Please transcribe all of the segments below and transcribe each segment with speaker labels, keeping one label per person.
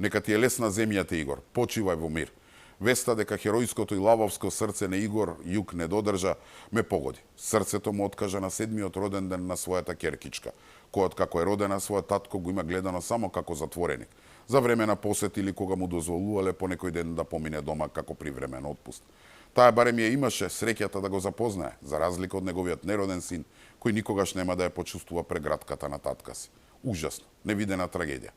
Speaker 1: Нека ти е лесна земјата, Игор, почивај во мир. Веста дека херојското и лавовско срце на Игор јук не додржа, ме погоди. Срцето му откажа на 7-миот роден ден на својата керкичка, којот како е родена својот татко го има гледано само како затвореник, за време на посет или кога му дозволувале по некој ден да помине дома како привремен отпуст. Таа барем ја имаше среќата да го запознае, за разлика од неговиот нероден син, кој никогаш нема да ја почувствува прегратката на татка си. Ужасно, невидена трагедија.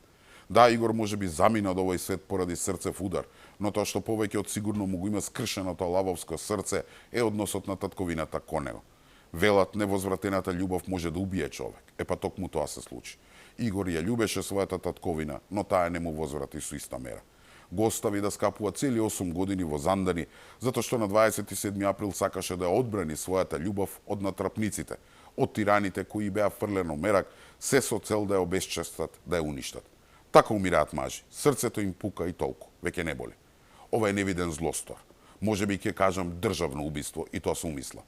Speaker 1: Да, Игор може би замина од овој свет поради срцев удар, но тоа што повеќе од сигурно му го има скршеното лавовско срце е односот на татковината кон него. Велат, невозвратената љубов може да убие човек. Па токму тоа се случи. Игор ја љубеше својата татковина, но таа не му возврати со иста мера. Го остави да скапува цели 8 години во Зандани, затоа што на 27 април сакаше да ја одбрани својата љубов од натрапниците, од тираните кои беа фрлено мерак, се со цел да ја обесчестат, да ја уништат. Така умираат мажи. Срцето им пука и толку. Веќе не боли. Ова е невиден злостор. Може би ќе кажам државно убиство и тоа се умисла.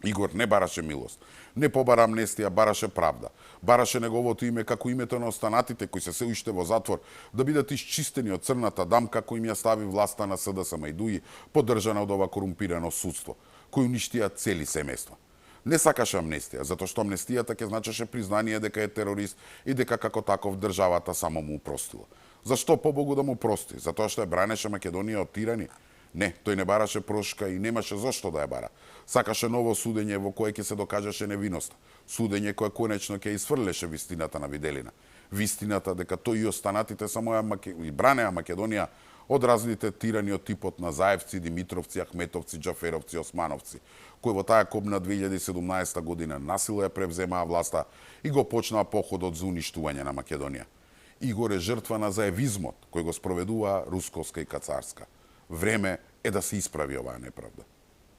Speaker 1: Игор не бараше милост. Не побара амнестија, бараше правда. Бараше неговото име како името на останатите кои се уште во затвор да бидат исчистени од црната дамка кој им ја стави власта на СДС Мајдуи, поддржана од ова корумпирано судство, кој уништија цели семејства. Не сакаше амнестија, затоа што амнестијата ќе значеше признание дека е терорист и дека како таков државата само му простила. Зашто побогу да му прости? Затоа што ја бранеше Македонија од тирани? Не, тој не бараше прошка и немаше зашто да ја бара. Сакаше ново судење во кое ќе се докажеше невиноста. Судење кое конечно ќе isfрлеше вистината на Виделина. Вистината дека тој и останатите само ја бранеа Македонија од разните тирани од типот на Заевци, Димитровци, Ахметовци, Џаферовци, Османовци, кои во таа кобна 2017 година насила ја превземаа власта и го почнаа походот за уништување на Македонија. Игор е жртва на заевизмот кој го спроведува русковска и кацарска. Време е да се исправи оваа неправда.